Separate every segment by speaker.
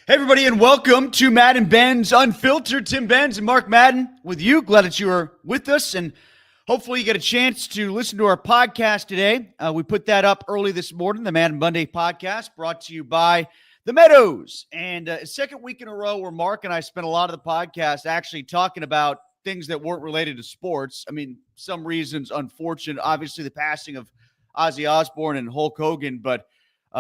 Speaker 1: Hey, everybody, and welcome to Madden and Benz Unfiltered. Tim Benz and Mark Madden with you. Glad that you are with us, and hopefully you get a chance to listen to our podcast today. We put that up early this morning, the Madden Monday podcast, brought to you by The Meadows. And second week in a row where Mark and I spent a lot of the podcast actually talking about things that weren't related to sports. I mean, some reasons unfortunate. Obviously, the passing of Ozzy Osbourne and Hulk Hogan, but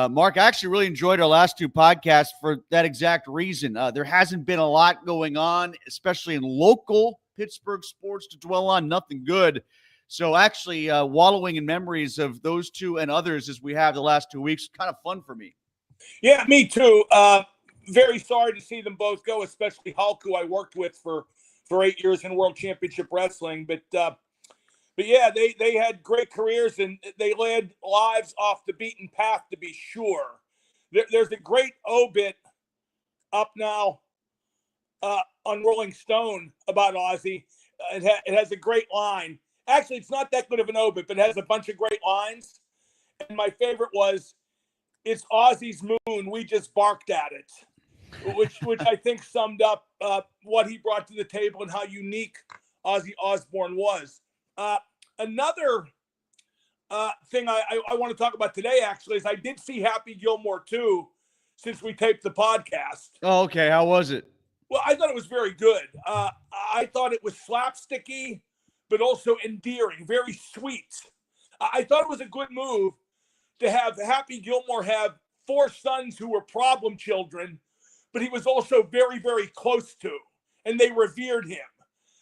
Speaker 1: Mark, I actually really enjoyed our last two podcasts for that exact reason. There hasn't been a lot going on, especially in local Pittsburgh sports to dwell on, nothing good. So actually wallowing in memories of those two and others as we have the last 2 weeks, kind of fun for me.
Speaker 2: Yeah, me too. Very sorry to see them both go, especially Hulk, who I worked with for 8 years in World Championship Wrestling. But yeah, they had great careers, and they led lives off the beaten path, to be sure. There's a great obit up now on Rolling Stone about Ozzy. It has a great line. Actually, it's not that good of an obit, but it has a bunch of great lines. And my favorite was, "It's Ozzy's moon, we just barked at it," which I think summed up what he brought to the table and how unique Ozzy Osbourne was. Another thing I want to talk about today, actually, is I did see Happy Gilmore too, since we taped the podcast.
Speaker 1: Oh, okay. How was it?
Speaker 2: Well, I thought it was very good. I thought it was slapsticky, but also endearing, very sweet. I thought it was a good move to have Happy Gilmore have 4 sons who were problem children, but he was also very, very close to, and they revered him.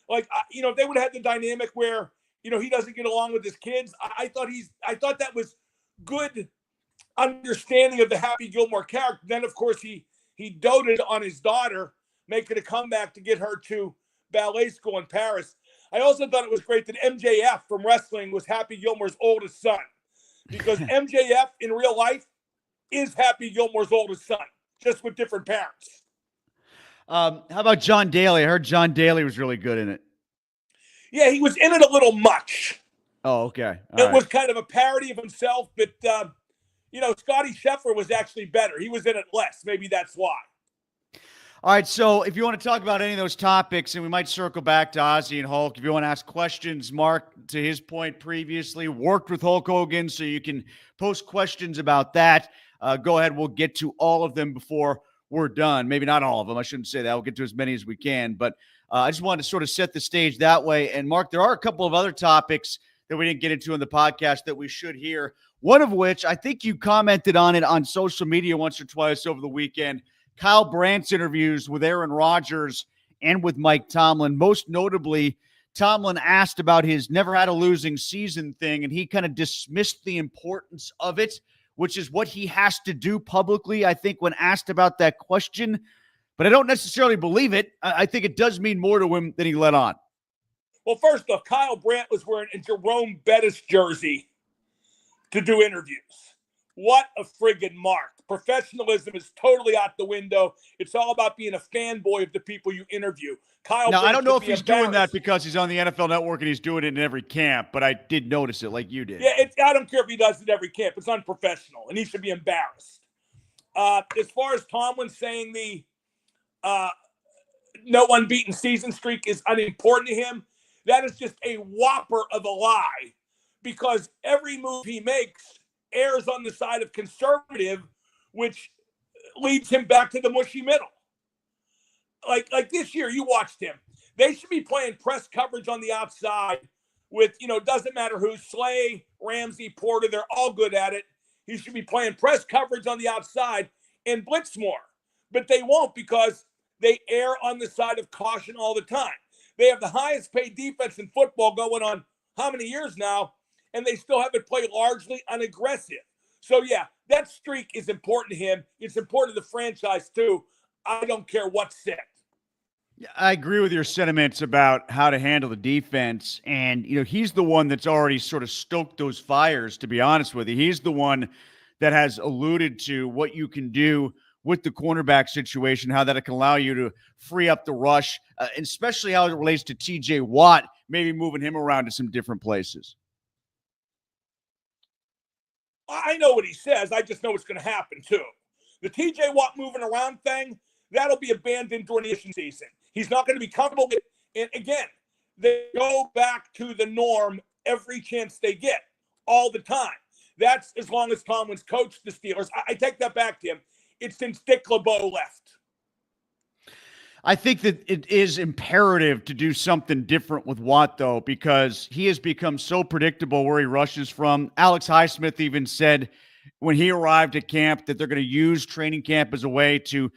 Speaker 2: Like, if they would have had the dynamic where, he doesn't get along with his kids, I thought that was good understanding of the Happy Gilmore character. Then, of course, he doted on his daughter, making a comeback to get her to ballet school in Paris. I also thought it was great that MJF from wrestling was Happy Gilmore's oldest son, because MJF in real life is Happy Gilmore's oldest son, just with different parents.
Speaker 1: How about John Daly? I heard John Daly was really good in it.
Speaker 2: Yeah, he was in it a little much.
Speaker 1: Oh, okay.
Speaker 2: It was kind of a parody of himself, but, Scotty Scheffler was actually better. He was in it less. Maybe that's why.
Speaker 1: All right, so if you want to talk about any of those topics, and we might circle back to Ozzy and Hulk, if you want to ask questions, Mark, to his point previously, worked with Hulk Hogan, so you can post questions about that. Go ahead. We'll get to all of them before we're done. Maybe not all of them. I shouldn't say that. We'll get to as many as we can, but I just wanted to sort of set the stage that way. And, Mark, there are a couple of other topics that we didn't get into in the podcast that we should hear, one of which I think you commented on it on social media once or twice over the weekend. Kyle Brandt's interviews with Aaron Rodgers and with Mike Tomlin. Most notably, Tomlin asked about his never had a losing season thing, and he kind of dismissed the importance of it, which is what he has to do publicly, I think, when asked about that question. But I don't necessarily believe it. I think it does mean more to him than he let on.
Speaker 2: Well, first off, Kyle Brandt was wearing a Jerome Bettis jersey to do interviews. What a friggin' mark. Professionalism is totally out the window. It's all about being a fanboy of the people you interview. Kyle
Speaker 1: Now,
Speaker 2: Brandt
Speaker 1: I don't know if
Speaker 2: should be
Speaker 1: he's doing that
Speaker 2: embarrassed.
Speaker 1: because he's on the NFL Network and he's doing it in every camp, but I did notice it like you did.
Speaker 2: Yeah, I don't care if he does it every camp. It's unprofessional, and he should be embarrassed. As far as Tomlin saying the no unbeaten season streak is unimportant to him, that is just a whopper of a lie, because every move he makes errs on the side of conservative, which leads him back to the mushy middle. Like this year, you watched him. They should be playing press coverage on the outside with, doesn't matter who, Slay, Ramsey, Porter, they're all good at it. He should be playing press coverage on the outside and blitz more. But they won't, because they err on the side of caution all the time. They have the highest paid defense in football going on how many years now, and they still have it play largely unaggressive. So, yeah, that streak is important to him. It's important to the franchise, too. I don't care what's said.
Speaker 1: I agree with your sentiments about how to handle the defense. And, he's the one that's already sort of stoked those fires, to be honest with you. He's the one that has alluded to what you can do with the cornerback situation, how that can allow you to free up the rush, and especially how it relates to TJ Watt, maybe moving him around to some different places.
Speaker 2: I know what he says. I just know what's going to happen, too. The TJ Watt moving around thing, that'll be abandoned during the season. He's not going to be comfortable with it. And again, they go back to the norm every chance they get, all the time. That's as long as Tomlin's coached the Steelers. I take that back, Tim. It's since Dick LeBeau left.
Speaker 1: I think that it is imperative to do something different with Watt, though, because he has become so predictable where he rushes from. Alex Highsmith even said when he arrived at camp that they're going to use training camp as a way to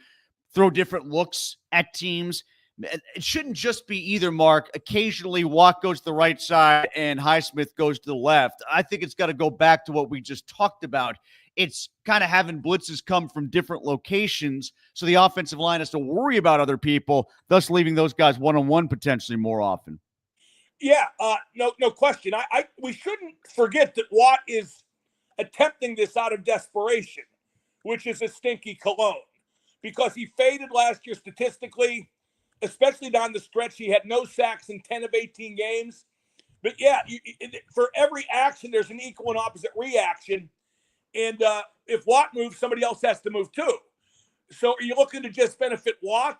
Speaker 1: throw different looks at teams. It shouldn't just be either, Mark. Occasionally, Watt goes to the right side and Highsmith goes to the left. I think it's got to go back to what we just talked about. It's kind of having blitzes come from different locations so the offensive line has to worry about other people, thus leaving those guys one-on-one potentially more often.
Speaker 2: Yeah, no question. We shouldn't forget that Watt is attempting this out of desperation, which is a stinky cologne, because he faded last year statistically, especially down the stretch. He had no sacks in 10 of 18 games. But yeah, for every action, there's an equal and opposite reaction. And if Watt moves, somebody else has to move too. So are you looking to just benefit Watt?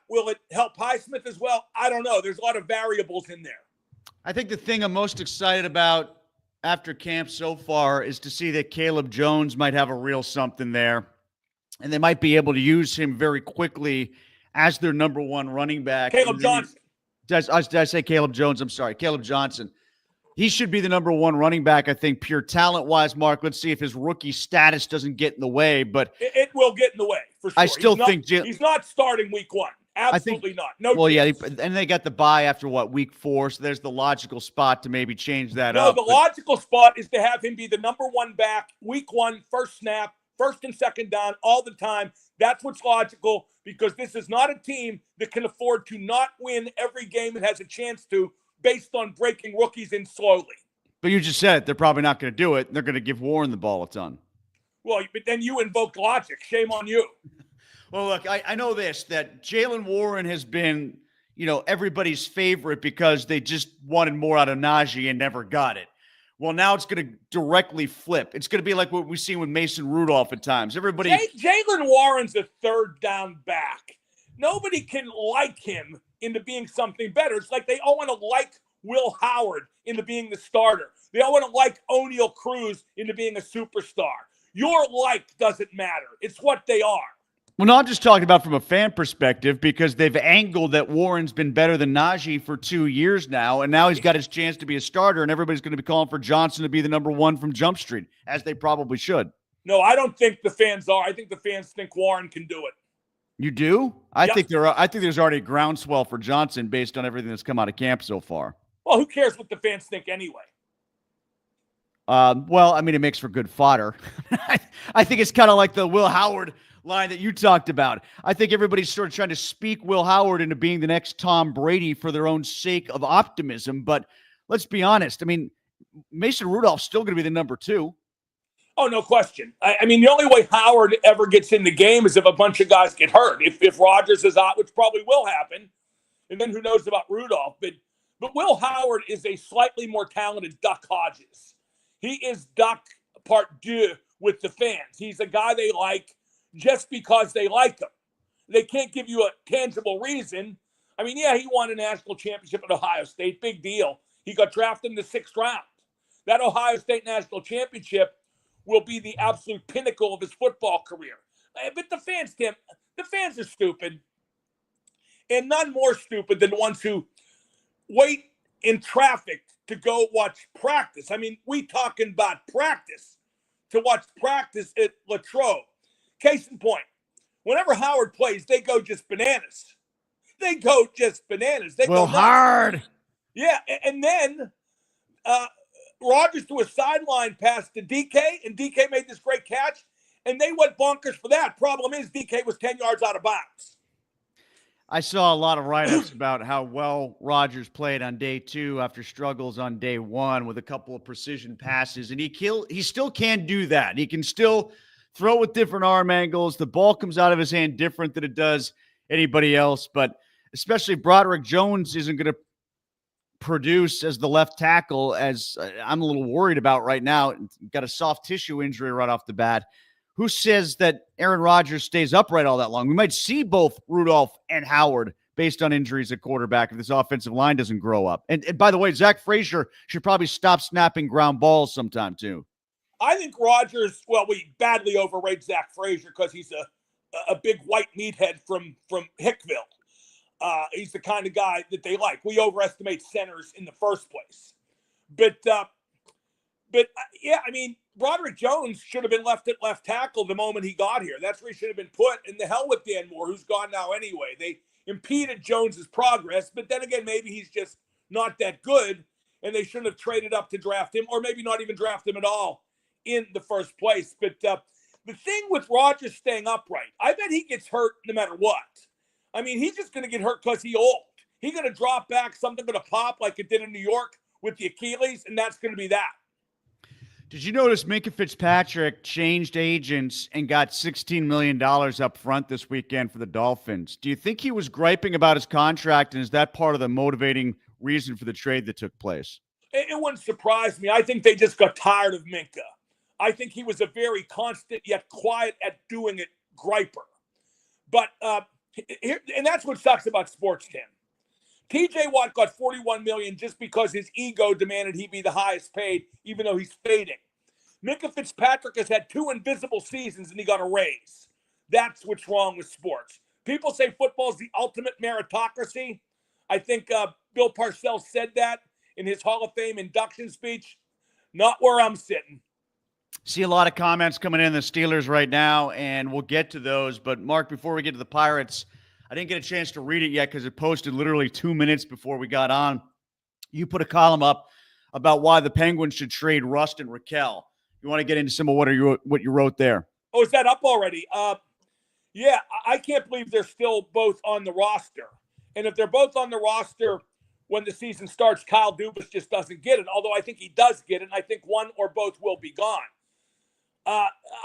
Speaker 2: Will it help Highsmith as well? I don't know. There's a lot of variables in there.
Speaker 1: I think the thing I'm most excited about after camp so far is to see that Caleb Jones might have a real something there. And they might be able to use him very quickly as their number one running back.
Speaker 2: Caleb Johnson.
Speaker 1: Did I say Caleb Jones? I'm sorry. Caleb Johnson. He should be the number one running back, I think, pure talent-wise, Mark. Let's see if his rookie status doesn't get in the way. But
Speaker 2: it will get in the way, for sure.
Speaker 1: I still think
Speaker 2: he's not starting week one. Absolutely not. No.
Speaker 1: Well, chance. Yeah, and they got the bye after, week 4, so there's the logical spot to maybe change that up.
Speaker 2: No, the logical spot is to have him be the number one back, week 1, first snap, first and second down, all the time. That's what's logical, because this is not a team that can afford to not win every game it has a chance to, based on breaking rookies in slowly.
Speaker 1: But you just said they're probably not going to do it. They're going to give Warren the ball a ton.
Speaker 2: Well, but then you invoked logic. Shame on you.
Speaker 1: Well, look, I know this, that Jaylen Warren has been, everybody's favorite because they just wanted more out of Najee and never got it. Well, now it's going to directly flip. It's going to be like what we see with Mason Rudolph at times.
Speaker 2: Jaylen Warren's a third down back. Nobody can like him into being something better. It's like they all want to like Will Howard into being the starter. They all want to like O'Neal Cruz into being a superstar. Your like doesn't matter. It's what they are.
Speaker 1: Well, no, I'm just talking about from a fan perspective, because they've angled that Warren's been better than Najee for 2 years now, and now he's got his chance to be a starter, and everybody's going to be calling for Johnson to be the number one from Jump Street, as they probably should.
Speaker 2: No, I don't think the fans are. I think the fans think Warren can do it.
Speaker 1: You do? I think there's already a groundswell for Johnson based on everything that's come out of camp so far.
Speaker 2: Well, who cares what the fans think anyway?
Speaker 1: Well, I mean, it makes for good fodder. I think it's kind of like the Will Howard line that you talked about. I think everybody's sort of trying to speak Will Howard into being the next Tom Brady for their own sake of optimism. But let's be honest. I mean, Mason Rudolph's still going to be the number 2.
Speaker 2: Oh, no question. I mean, the only way Howard ever gets in the game is if a bunch of guys get hurt. If Rodgers is out, which probably will happen, and then who knows about Rudolph. But Will Howard is a slightly more talented Duck Hodges. He is Duck part deux with the fans. He's a guy they like just because they like him. They can't give you a tangible reason. I mean, yeah, he won a national championship at Ohio State. Big deal. He got drafted in the 6th round. That Ohio State national championship will be the absolute pinnacle of his football career. But the fans, Tim, the fans are stupid. And none more stupid than the ones who wait in traffic to go watch practice. I mean, we talking about practice, to watch practice at Latrobe. Case in point, whenever Howard plays, they go just bananas. They go
Speaker 1: Well, hard.
Speaker 2: Yeah, and then Rodgers threw a sideline pass to DK, and DK made this great catch, and they went bonkers for that. Problem is, DK was 10 yards out of bounds.
Speaker 1: I saw a lot of write-ups about how well Rodgers played on day 2 after struggles on day 1 with a couple of precision passes, and he still can do that. He can still throw with different arm angles. The ball comes out of his hand different than it does anybody else, but especially Broderick Jones isn't going to produce as the left tackle, as I'm a little worried about right now. Got a soft tissue injury right off the bat. who says that Aaron Rodgers stays upright all that long? We might see both Rudolph and Howard based on injuries at quarterback if this offensive line doesn't grow up. And by the way, Zach Frazier should probably stop snapping ground balls sometime too.
Speaker 2: I think Rodgers, well, we badly overrate Zach Frazier because he's a big white meathead from Hickville. He's the kind of guy that they like. We overestimate centers in the first place. But yeah, I mean, Broderick Jones should have been left at left tackle the moment he got here. That's where he should have been put. And the hell with Dan Moore, who's gone now anyway. They impeded Jones's progress, but then again, maybe he's just not that good, and they shouldn't have traded up to draft him, or maybe not even draft him at all in the first place. But the thing with Rodgers staying upright, I bet he gets hurt no matter what. I mean, he's just going to get hurt because he's old. He's going to drop back, something going to pop like it did in New York with the Achilles, and that's going to be that.
Speaker 1: Did you notice Minka Fitzpatrick changed agents and got $16 million up front this weekend for the Dolphins? Do you think he was griping about his contract, and is that part of the motivating reason for the trade that took place?
Speaker 2: It wouldn't surprise me. I think they just got tired of Minka. I think he was a very constant yet quiet at doing it griper. But and that's what sucks about sports, Tim. T.J. Watt got $41 million just because his ego demanded he be the highest paid, even though he's fading. Minka Fitzpatrick has had 2 invisible seasons and he got a raise. That's what's wrong with sports. People say football is the ultimate meritocracy. I think Bill Parcells said that in his Hall of Fame induction speech. Not where I'm sitting.
Speaker 1: See a lot of comments coming in the Steelers right now, and we'll get to those. But, Mark, before we get to the Pirates, I didn't get a chance to read it yet because it posted literally 2 minutes before we got on. You put a column up about why the Penguins should trade Rust and Raquel. You want to get into some of what you wrote there?
Speaker 2: Oh, is that up already? Yeah, I can't believe they're still both on the roster. And if they're both on the roster when the season starts, Kyle Dubas just doesn't get it, although I think he does get it, and I think one or both will be gone.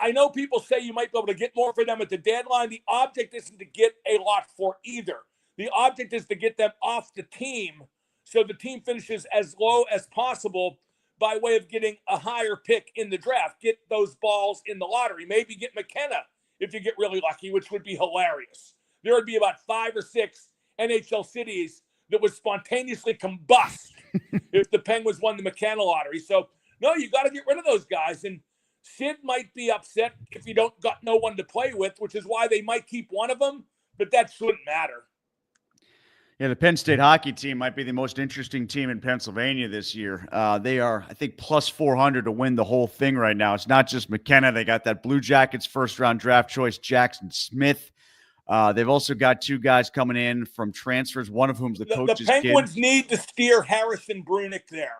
Speaker 2: I know people say you might be able to get more for them at the deadline. The object isn't to get a lot for either. The object is to get them off the team so the team finishes as low as possible by way of getting a higher pick in the draft. Get those balls in the lottery. Maybe get McKenna if you get really lucky, which would be hilarious. There would be about 5 or 6 NHL cities that would spontaneously combust if the Penguins won the McKenna lottery. So, no, you got to get rid of those guys. And Sid might be upset if you don't got no one to play with, which is why they might keep one of them, but that shouldn't matter.
Speaker 1: Yeah, the Penn State hockey team might be the most interesting team in Pennsylvania this year. They are, I think, plus 400 to win the whole thing right now. It's not just McKenna. They got that Blue Jackets first-round draft choice, Jackson Smith. They've also got 2 guys coming in from transfers, one of whom's the coach's
Speaker 2: kid. The Penguins
Speaker 1: kid.
Speaker 2: Need to steer Harrison Brunick there.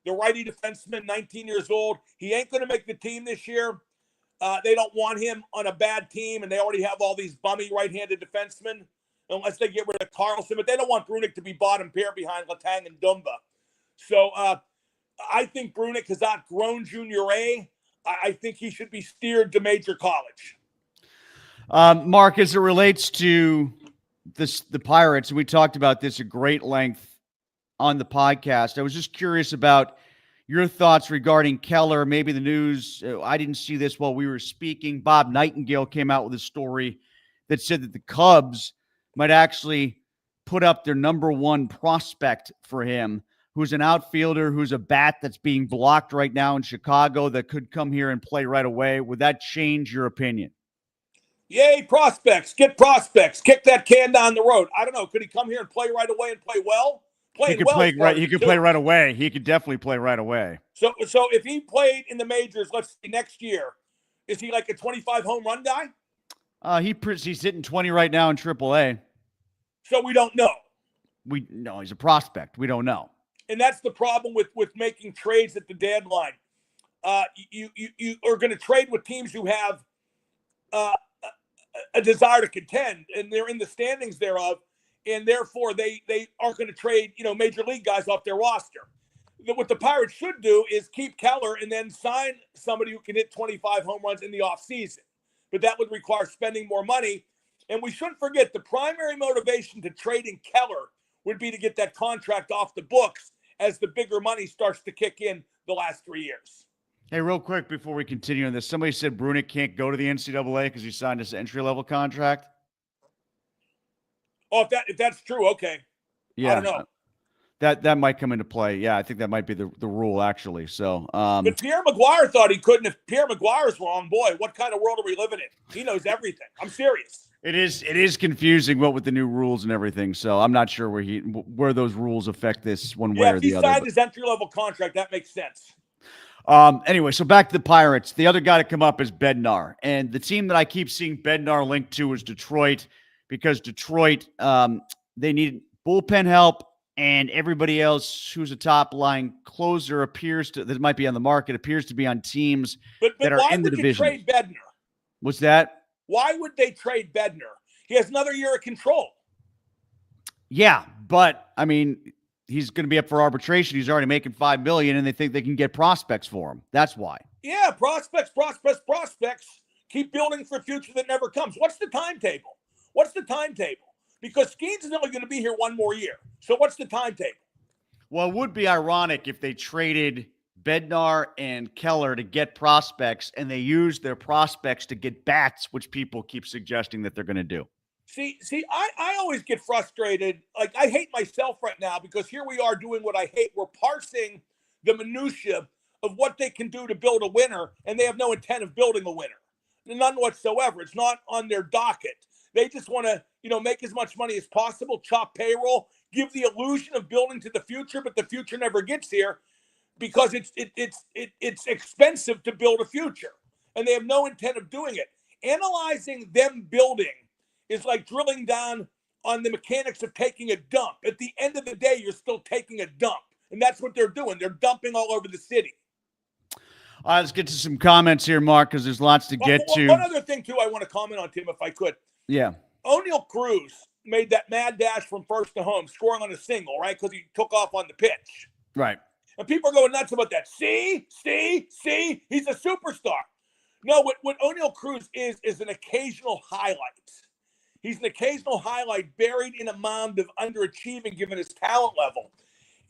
Speaker 2: The righty defenseman, 19 years old. He ain't going to make the team this year. They don't want him on a bad team, and they already have all these bummy right-handed defensemen, unless they get rid of Carlson. But they don't want Brunick to be bottom pair behind Letang and Dumba. So I think Brunick has outgrown Junior A. I think he should be steered to major college.
Speaker 1: Mark, as it relates to the Pirates, and we talked about this at great length on the podcast, I was just curious about your thoughts regarding Keller, maybe the news. I didn't see this while we were speaking. Bob Nightingale came out with a story that said that the Cubs might actually put up their number 1 prospect for him, who's an outfielder, who's a bat that's being blocked right now in Chicago that could come here and play right away. Would that change your opinion?
Speaker 2: Yay, prospects. Get prospects. Kick that can down the road. I don't know. Could he come here and play right away and play well?
Speaker 1: He could play right. He could play right away. He could definitely play right away.
Speaker 2: So if he played in the majors, let's say next year, is he like a 25 home run guy?
Speaker 1: He's hitting 20 right now in AAA.
Speaker 2: So we don't know.
Speaker 1: No, he's a prospect. We don't know.
Speaker 2: And that's the problem with making trades at the deadline. You are going to trade with teams who have a desire to contend, and they're in the standings thereof. And therefore, they aren't going to trade, major league guys off their roster. What the Pirates should do is keep Keller and then sign somebody who can hit 25 home runs in the offseason. But that would require spending more money. And we shouldn't forget the primary motivation to trading Keller would be to get that contract off the books as the bigger money starts to kick in the last 3 years.
Speaker 1: Hey, real quick before we continue on this, somebody said Brunick can't go to the NCAA because he signed his entry-level contract.
Speaker 2: Oh, if that's true, okay. I don't
Speaker 1: Yeah,
Speaker 2: know.
Speaker 1: that might come into play. Yeah, I think that might be the rule actually. So,
Speaker 2: But Pierre McGuire thought he couldn't. If Pierre McGuire's wrong, boy, what kind of world are we living in? He knows everything. I'm serious.
Speaker 1: it is confusing what with the new rules and everything. So I'm not sure where those rules affect this one way
Speaker 2: Yeah,
Speaker 1: or
Speaker 2: if he
Speaker 1: the other.
Speaker 2: signed his entry-level contract, that makes sense.
Speaker 1: Anyway, so back to the Pirates. The other guy to come up is Bednar. And the team that I keep seeing Bednar linked to is Detroit because Detroit, they need bullpen help, and everybody else who's a top line closer that might be on the market, appears to be on teams
Speaker 2: But
Speaker 1: that are
Speaker 2: why
Speaker 1: in the
Speaker 2: would you
Speaker 1: division.
Speaker 2: trade Bednar?
Speaker 1: What's that?
Speaker 2: Why would they trade Bednar? He has another year of control.
Speaker 1: Yeah, but I mean, he's going to be up for arbitration. He's already making $5 million, and they think they can get prospects for him. That's why.
Speaker 2: Yeah, prospects. Keep building for a future that never comes. What's the timetable? Because Skeens is only going to be here one more year. So what's the timetable?
Speaker 1: Well, it would be ironic if they traded Bednar and Keller to get prospects, and they used their prospects to get bats, which people keep suggesting that they're going to do.
Speaker 2: See, I always get frustrated. Like, I hate myself right now because here we are doing what I hate. We're parsing the minutia of what they can do to build a winner, and they have no intent of building a winner. None whatsoever. It's not on their docket. They just want to, make as much money as possible, chop payroll, give the illusion of building to the future, but the future never gets here because it's expensive to build a future, and they have no intent of doing it. Analyzing them building is like drilling down on the mechanics of taking a dump. At the end of the day, you're still taking a dump, and that's what they're doing. They're dumping all over the city.
Speaker 1: All right, let's get to some comments here, Mark, because there's lots to get to.
Speaker 2: One other thing, too, I want to comment on, Tim, if I could.
Speaker 1: Yeah.
Speaker 2: O'Neal Cruz made that mad dash from first to home, scoring on a single, right? Because he took off on the pitch.
Speaker 1: Right.
Speaker 2: And people are going nuts about that. See? He's a superstar. No, what O'Neal Cruz is an occasional highlight. He's an occasional highlight buried in a mound of underachieving given his talent level.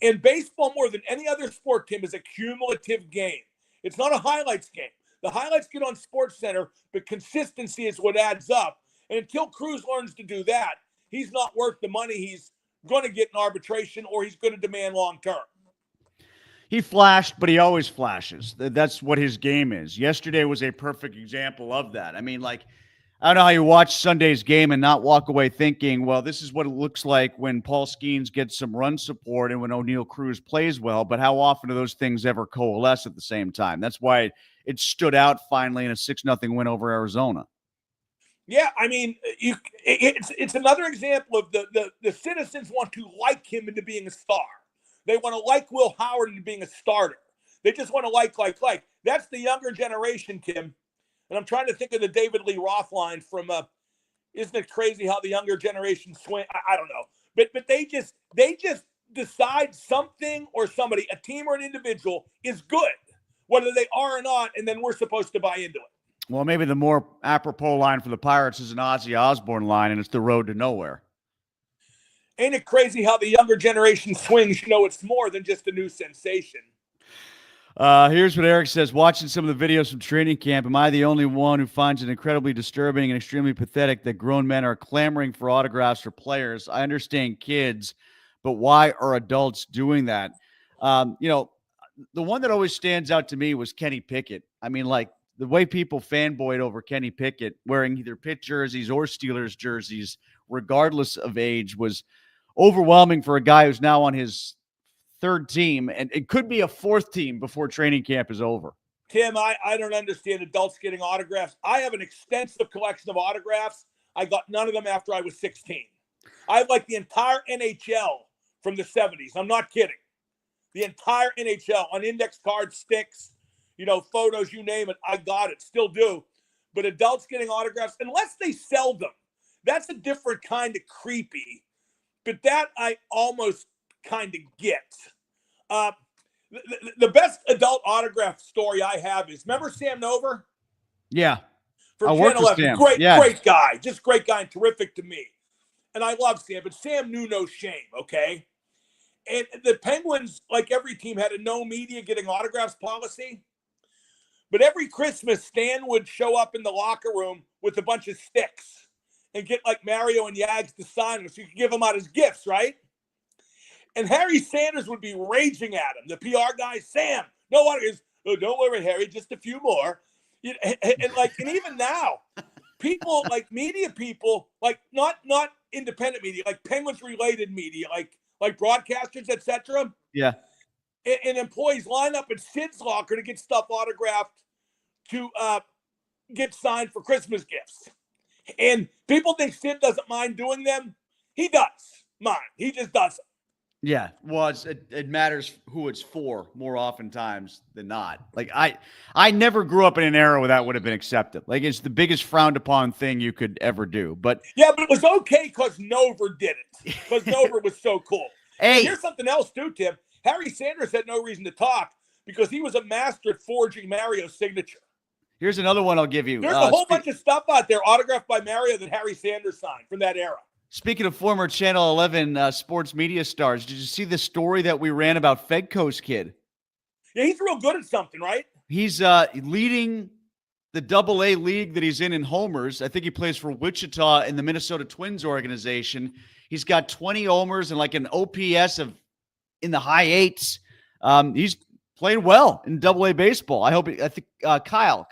Speaker 2: And baseball, more than any other sport, Tim, is a cumulative game. It's not a highlights game. The highlights get on SportsCenter, but consistency is what adds up. And until Cruz learns to do that, he's not worth the money he's going to get in arbitration or he's going to demand long term.
Speaker 1: He flashed, but he always flashes. That's what his game is. Yesterday was a perfect example of that. I mean, I don't know how you watch Sunday's game and not walk away thinking, well, this is what it looks like when Paul Skeens gets some run support and when O'Neal Cruz plays well, but how often do those things ever coalesce at the same time? That's why it stood out finally in a 6-0 win over Arizona.
Speaker 2: Yeah, I mean, it's another example of the citizens want to like him into being a star. They want to like Will Howard into being a starter. They just want to like. That's the younger generation, Tim. And I'm trying to think of the David Lee Roth line from isn't it crazy how the younger generation swing? I don't know. But they just decide something or somebody, a team or an individual, is good, whether they are or not, and then we're supposed to buy into it.
Speaker 1: Well, maybe the more apropos line for the Pirates is an Ozzy Osbourne line, and it's the road to nowhere.
Speaker 2: Ain't it crazy how the younger generation swings? It's more than just a new sensation.
Speaker 1: Here's what Eric says. Watching some of the videos from training camp, am I the only one who finds it incredibly disturbing and extremely pathetic that grown men are clamoring for autographs for players? I understand kids, but why are adults doing that? The one that always stands out to me was Kenny Pickett. I mean, the way people fanboyed over Kenny Pickett wearing either Pitt jerseys or Steelers jerseys, regardless of age, was overwhelming for a guy who's now on his third team, and it could be a fourth team before training camp is over.
Speaker 2: Tim, I don't understand adults getting autographs. I have an extensive collection of autographs. I got none of them after I was 16. I have the entire NHL from the 70s. I'm not kidding. The entire NHL on index cards, sticks, photos, you name it. I got it, still do. But adults getting autographs, unless they sell them, that's a different kind of creepy. But that I almost kind of get. The best adult autograph story I have is, remember Sam Nover?
Speaker 1: Yeah.
Speaker 2: From 10-11. Great guy. Just great guy and terrific to me. And I love Sam, but Sam knew no shame, okay? And the Penguins, like every team, had a no media getting autographs policy. But every Christmas, Stan would show up in the locker room with a bunch of sticks and get like Mario and Yags to sign them so you could give them out as gifts, right? And Harry Sanders would be raging at him. The PR guy, Sam, no one is, oh, don't worry, Harry, just a few more. And even now, people like media people, like not independent media, like Penguins related media, like broadcasters, etc.
Speaker 1: Yeah.
Speaker 2: And employees line up at Sid's locker to get stuff autographed to get signed for Christmas gifts. And people think Sid doesn't mind doing them. He does mind. He just doesn't.
Speaker 1: Yeah, well, it matters who it's for more oftentimes than not. Like I never grew up in an era where that would have been accepted. Like it's the biggest frowned upon thing you could ever do. But
Speaker 2: yeah, but it was okay because Nover did it. Because Nover was so cool.
Speaker 1: Hey,
Speaker 2: and here's something else too, Tim. Harry Sanders had no reason to talk because he was a master at forging Mario's signature.
Speaker 1: Here's another one I'll give you.
Speaker 2: There's a whole bunch of stuff out there autographed by Mario that Harry Sanders signed from that era.
Speaker 1: Speaking of former Channel 11 sports media stars, did you see the story that we ran about Fedco's kid?
Speaker 2: Yeah, he's real good at something, right?
Speaker 1: He's leading the AA league that he's in homers. I think he plays for Wichita in the Minnesota Twins organization. He's got 20 homers and like an OPS of in the high eights. He's playing well in AA baseball. I think Kyle.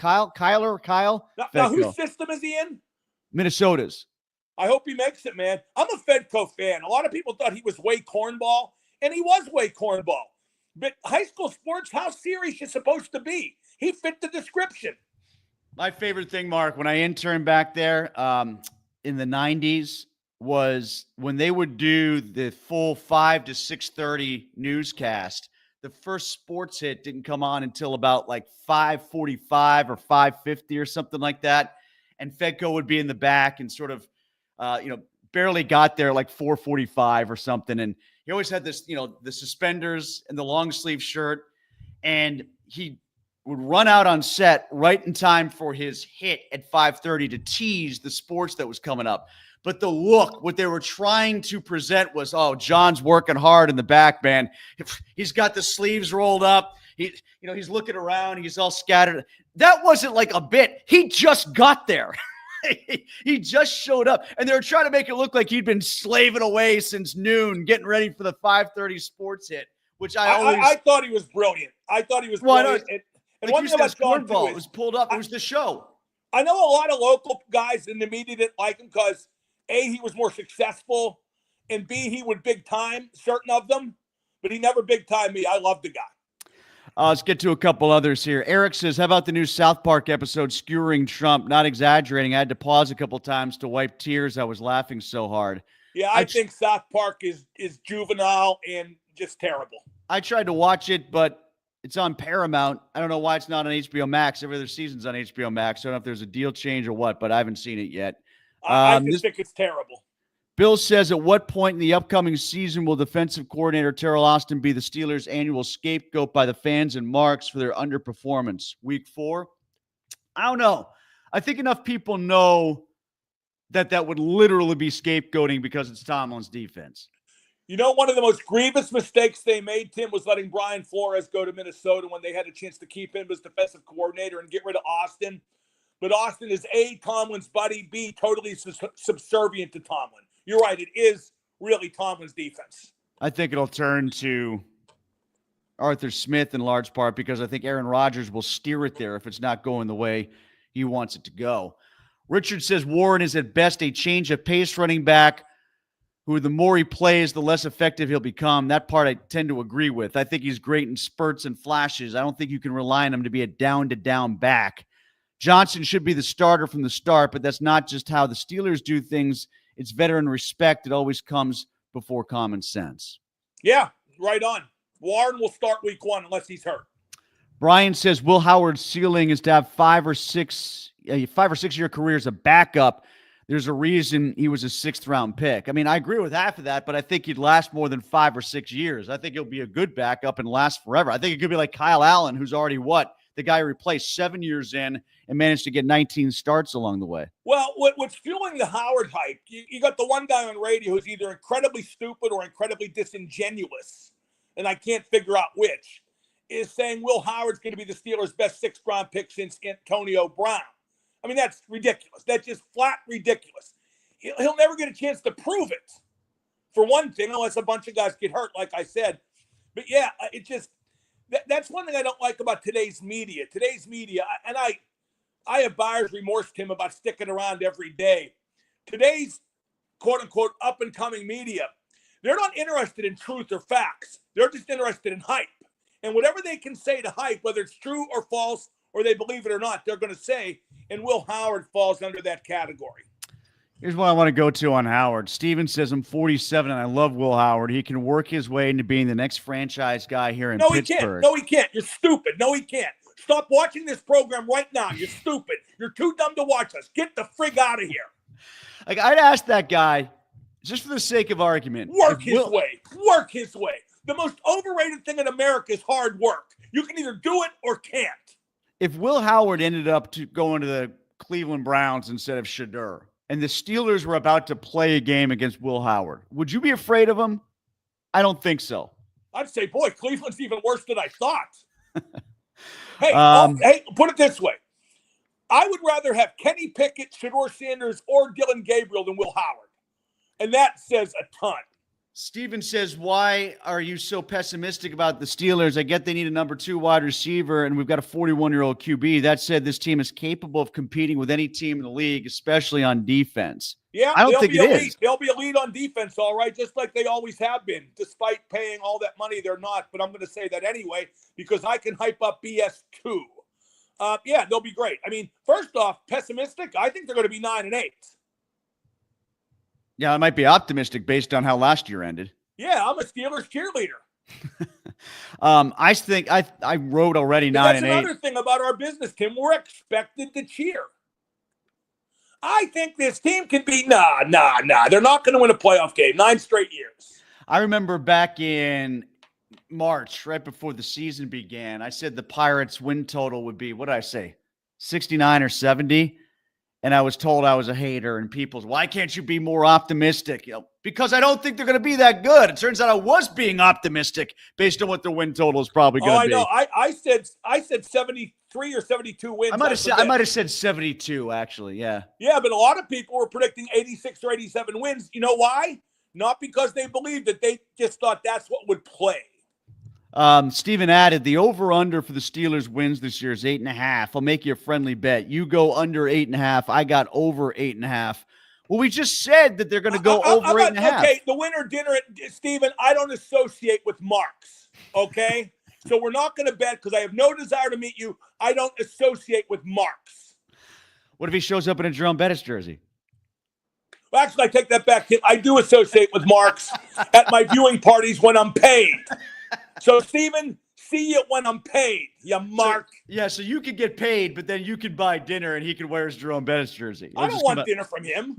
Speaker 2: Now whose system is he in?
Speaker 1: Minnesota's.
Speaker 2: I hope he makes it, man. I'm a Fedco fan. A lot of people thought he was way cornball, and he was way cornball. But high school sports, how serious you supposed to be? He fit the description.
Speaker 1: My favorite thing, Mark, when I interned back there in the 90s was when they would do the full 5 to 6:30 newscast. The first sports hit didn't come on until about like 5:45 or 5:50 or something like that. And Fedco would be in the back and sort of barely got there like 4:45 or something. And he always had this, the suspenders and the long sleeve shirt. And he would run out on set right in time for his hit at 5:30 to tease the sports that was coming up. But the look, what they were trying to present was, oh, John's working hard in the back, man. He's got the sleeves rolled up. He's looking around. He's all scattered. That wasn't like a bit. He just got there. He just showed up, and they were trying to make it look like he'd been slaving away since noon, getting ready for the 5:30 sports hit, which I
Speaker 2: thought he was brilliant. I thought he was brilliant. And
Speaker 1: like
Speaker 2: one thing about John
Speaker 1: ball, it was pulled up. It was the show.
Speaker 2: I know a lot of local guys in the media didn't like him because A, he was more successful, and B, he would big time certain of them, but he never big time me. I love the guy.
Speaker 1: Let's get to a couple others here. Eric says, how about the new South Park episode, Skewering Trump? Not exaggerating. I had to pause a couple times to wipe tears. I was laughing so hard.
Speaker 2: Yeah, I think South Park is juvenile and just terrible.
Speaker 1: I tried to watch it, but it's on Paramount. I don't know why it's not on HBO Max. Every other season's on HBO Max. I don't know if there's a deal change or what, but I haven't seen it yet.
Speaker 2: I just think it's terrible.
Speaker 1: Bill says, at what point in the upcoming season will defensive coordinator Terrell Austin be the Steelers' annual scapegoat by the fans and marks for their underperformance? Week 4? I don't know. I think enough people know that would literally be scapegoating because it's Tomlin's defense.
Speaker 2: One of the most grievous mistakes they made, Tim, was letting Brian Flores go to Minnesota when they had a chance to keep him as defensive coordinator and get rid of Austin. But Austin is A, Tomlin's buddy, B, totally subservient to Tomlin. You're right. It is really Tomlin's defense.
Speaker 1: I think it'll turn to Arthur Smith in large part because I think Aaron Rodgers will steer it there if it's not going the way he wants it to go. Richard says Warren is at best a change of pace running back who the more he plays, the less effective he'll become. That part I tend to agree with. I think he's great in spurts and flashes. I don't think you can rely on him to be a down-to-down back. Johnson should be the starter from the start, but that's not just how the Steelers do things. It's veteran respect. It always comes before common sense.
Speaker 2: Yeah, right on. Warren will start week 1 unless he's hurt.
Speaker 1: Brian says Will Howard's ceiling is to have 5 or 6 year career as a backup. There's a reason he was a 6th-round pick. I mean, I agree with half of that, but I think he'd last more than 5 or 6 years. I think he'll be a good backup and last forever. I think it could be like Kyle Allen, who's already the guy replaced 7 years in and managed to get 19 starts along the way.
Speaker 2: Well, what's fueling the Howard hype, you got the one guy on radio who's either incredibly stupid or incredibly disingenuous, and I can't figure out which. is saying Will Howard's going to be the Steelers' best 6th-round pick since Antonio Brown. I mean, that's ridiculous. That's just flat ridiculous. He'll never get a chance to prove it, for one thing, unless a bunch of guys get hurt, like I said. But, yeah, it just that's one thing I don't like about today's media. Today's media, and I have buyer's remorse, Tim, about sticking around every day. Today's quote-unquote up-and-coming media, they're not interested in truth or facts. They're just interested in hype. And whatever they can say to hype, whether it's true or false, or they believe it or not, they're going to say, and Will Howard falls under that category.
Speaker 1: Here's what I want to go to on Howard. Steven says, I'm 47 and I love Will Howard. He can work his way into being the next franchise guy here in Pittsburgh.
Speaker 2: No, he can't. You're stupid. No, he can't. Stop watching this program right now. You're stupid. You're too dumb to watch us. Get the frig out of here.
Speaker 1: Like, I'd ask that guy, just for the sake of argument.
Speaker 2: Work his way. Work his way. The most overrated thing in America is hard work. You can either do it or can't.
Speaker 1: If Will Howard ended up going to the Cleveland Browns instead of Shadur, and the Steelers were about to play a game against Will Howard, would you be afraid of him? I don't think so.
Speaker 2: I'd say, boy, Cleveland's even worse than I thought. Hey, put it this way. I would rather have Kenny Pickett, Shedeur Sanders, or Dylan Gabriel than Will Howard. And that says a ton.
Speaker 1: Steven says, why are you so pessimistic about the Steelers? I get they need a number 2 wide receiver, and we've got a 41-year-old QB. That said, this team is capable of competing with any team in the league, especially on defense.
Speaker 2: Yeah,
Speaker 1: I don't think it is.
Speaker 2: They'll be elite on defense, all right, just like they always have been, despite paying all that money. They're not, but I'm going to say that anyway because I can hype up BS too. Yeah, they'll be great. I mean, first off, pessimistic, I think they're going to be 9-8.
Speaker 1: Yeah, I might be optimistic based on how last year ended.
Speaker 2: Yeah, I'm a Steelers cheerleader.
Speaker 1: I think I wrote already 9-8.
Speaker 2: That's another thing about our business, Tim. We're expected to cheer. I think this team can be They're not going to win a playoff game 9 straight years.
Speaker 1: I remember back in March, right before the season began, I said the Pirates' win total would be, what did I say, 69 or 70? And I was told I was a hater, and people's, why can't you be more optimistic? Because I don't think they're going to be that good. It turns out I was being optimistic based on what the win total is probably going to be.
Speaker 2: I know. I said 73 or 72 wins.
Speaker 1: I might have said 72, actually. Yeah.
Speaker 2: Yeah, but a lot of people were predicting 86 or 87 wins. You know why? Not because they believed it. They just thought that's what would play.
Speaker 1: Steven added, the over-under for the Steelers wins this year is 8.5. I'll make you a friendly bet. You go under 8.5. I got over 8.5. Well, we just said that they're going to go over 8.5.
Speaker 2: Okay, the winner dinner, Steven, I don't associate with marks, okay? So we're not going to bet because I have no desire to meet you. I don't associate with marks.
Speaker 1: What if he shows up in a Jerome Bettis jersey?
Speaker 2: Well, actually, I take that back. I do associate with marks at my viewing parties when I'm paid. So, Steven, see you when I'm paid, you mark.
Speaker 1: So you could get paid, but then you could buy dinner and he could wear his Jerome Bettis jersey.
Speaker 2: I don't want dinner from him.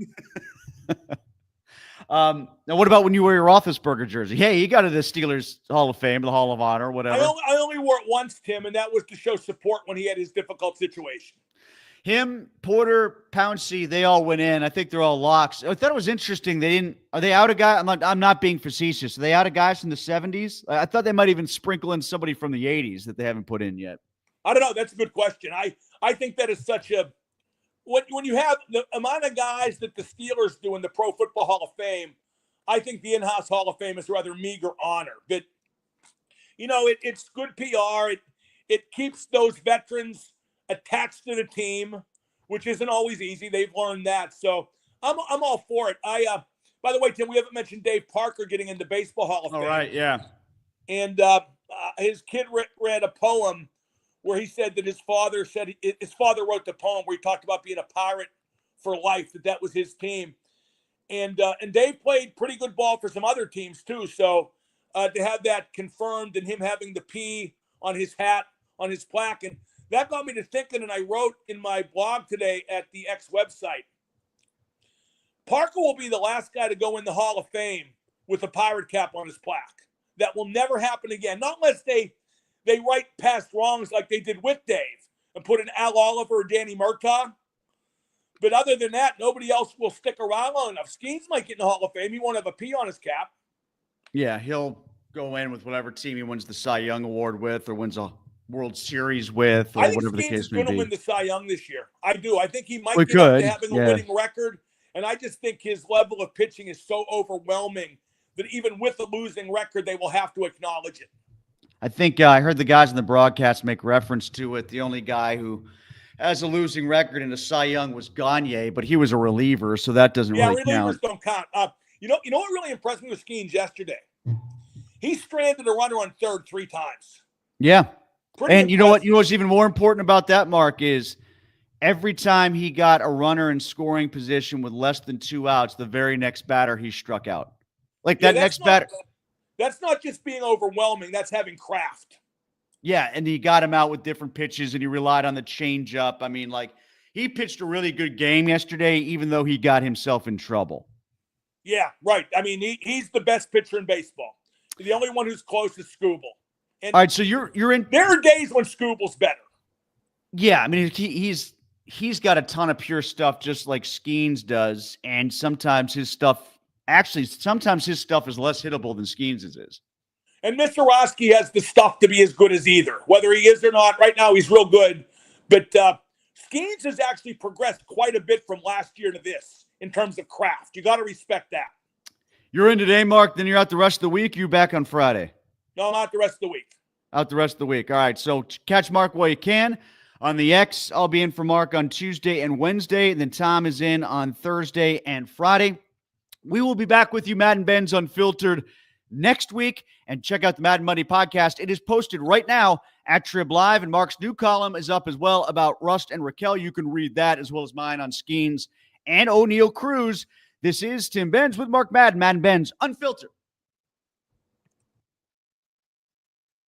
Speaker 1: Now, what about when you wear your Roethlisberger jersey? Hey, you got to the Steelers Hall of Fame, the Hall of Honor, whatever.
Speaker 2: I only wore it once, Tim, and that was to show support when he had his difficult situation.
Speaker 1: Him, Porter, Pouncey, they all went in. I think they're all locks. I thought it was interesting. Are they out of guys? I'm not being facetious. Are they out of guys from the 70s? I thought they might even sprinkle in somebody from the 80s that they haven't put in yet.
Speaker 2: I don't know. That's a good question. I think that is such a when you have the amount of guys that the Steelers do in the Pro Football Hall of Fame, I think the in-house Hall of Fame is rather meager honor. But it's good PR. It keeps those veterans attached to the team, which isn't always easy. They've learned that. So I'm all for it. By the way, Tim, we haven't mentioned Dave Parker getting into Baseball Hall of Fame.
Speaker 1: All right, yeah.
Speaker 2: And his kid read a poem where he said that his father wrote the poem where he talked about being a pirate for life, that was his team. And Dave played pretty good ball for some other teams too. So to have that confirmed and him having the P on his hat, on his plaque, and that got me to thinking, and I wrote in my blog today at the X website, Parker will be the last guy to go in the Hall of Fame with a pirate cap on his plaque. That will never happen again. Not unless they right past wrongs like they did with Dave and put an Al Oliver or Danny Murtaugh. But other than that, nobody else will stick around long enough. Skeens might get in the Hall of Fame. He won't have a P on his cap.
Speaker 1: Yeah, he'll go in with whatever team he wins the Cy Young Award with or wins a World Series with, or
Speaker 2: I think
Speaker 1: whatever the
Speaker 2: Skeens
Speaker 1: case
Speaker 2: is
Speaker 1: may
Speaker 2: going to
Speaker 1: be.
Speaker 2: win the Cy Young this year. I do. I think he might
Speaker 1: We
Speaker 2: get up
Speaker 1: could,
Speaker 2: to having a
Speaker 1: yeah.
Speaker 2: winning record, and I just think his level of pitching is so overwhelming that even with a losing record, they will have to acknowledge it.
Speaker 1: I think I heard the guys in the broadcast make reference to it. The only guy who has a losing record in a Cy Young was Gagne, but he was a reliever, so that doesn't really
Speaker 2: relievers
Speaker 1: count.
Speaker 2: don't count. You know what really impressed me with Skeens yesterday? He stranded a runner on third 3 times.
Speaker 1: Yeah.
Speaker 2: Pretty
Speaker 1: And you know
Speaker 2: impressive.
Speaker 1: what's even more important about that, Mark, is every time he got a runner in scoring position with less than 2 outs, the very next batter he struck out. Like that next batter.
Speaker 2: That's not just being overwhelming. That's having craft.
Speaker 1: Yeah, and he got him out with different pitches, and he relied on the changeup. I mean, like, he pitched a really good game yesterday, even though he got himself in trouble.
Speaker 2: Yeah, right. I mean, he's the best pitcher in baseball. The only one who's close is Scooble. And
Speaker 1: all right, so you're in.
Speaker 2: There are days when Scooble's better.
Speaker 1: Yeah, I mean, he's got a ton of pure stuff, just like Skeens does, and sometimes his stuff is less hittable than Skeens's is.
Speaker 2: And Mr. Roski has the stuff to be as good as either. Whether he is or not, right now he's real good. But Skeens has actually progressed quite a bit from last year to this in terms of craft. You got to respect that.
Speaker 1: You're in today, Mark, then you're out the rest of the week. You're back on Friday.
Speaker 2: No, not the rest of the week.
Speaker 1: Out the rest of the week. All right, so catch Mark while you can. On the X, I'll be in for Mark on Tuesday and Wednesday. And then Tom is in on Thursday and Friday. We will be back with you, Madden and Benz Unfiltered, next week. And check out the Madden Monday podcast. It is posted right now at Trib Live. And Mark's new column is up as well about Rust and Raquel. You can read that as well as mine on Skeens and O'Neal Cruz. This is Tim Benz with Mark Madden, Madden Benz Unfiltered.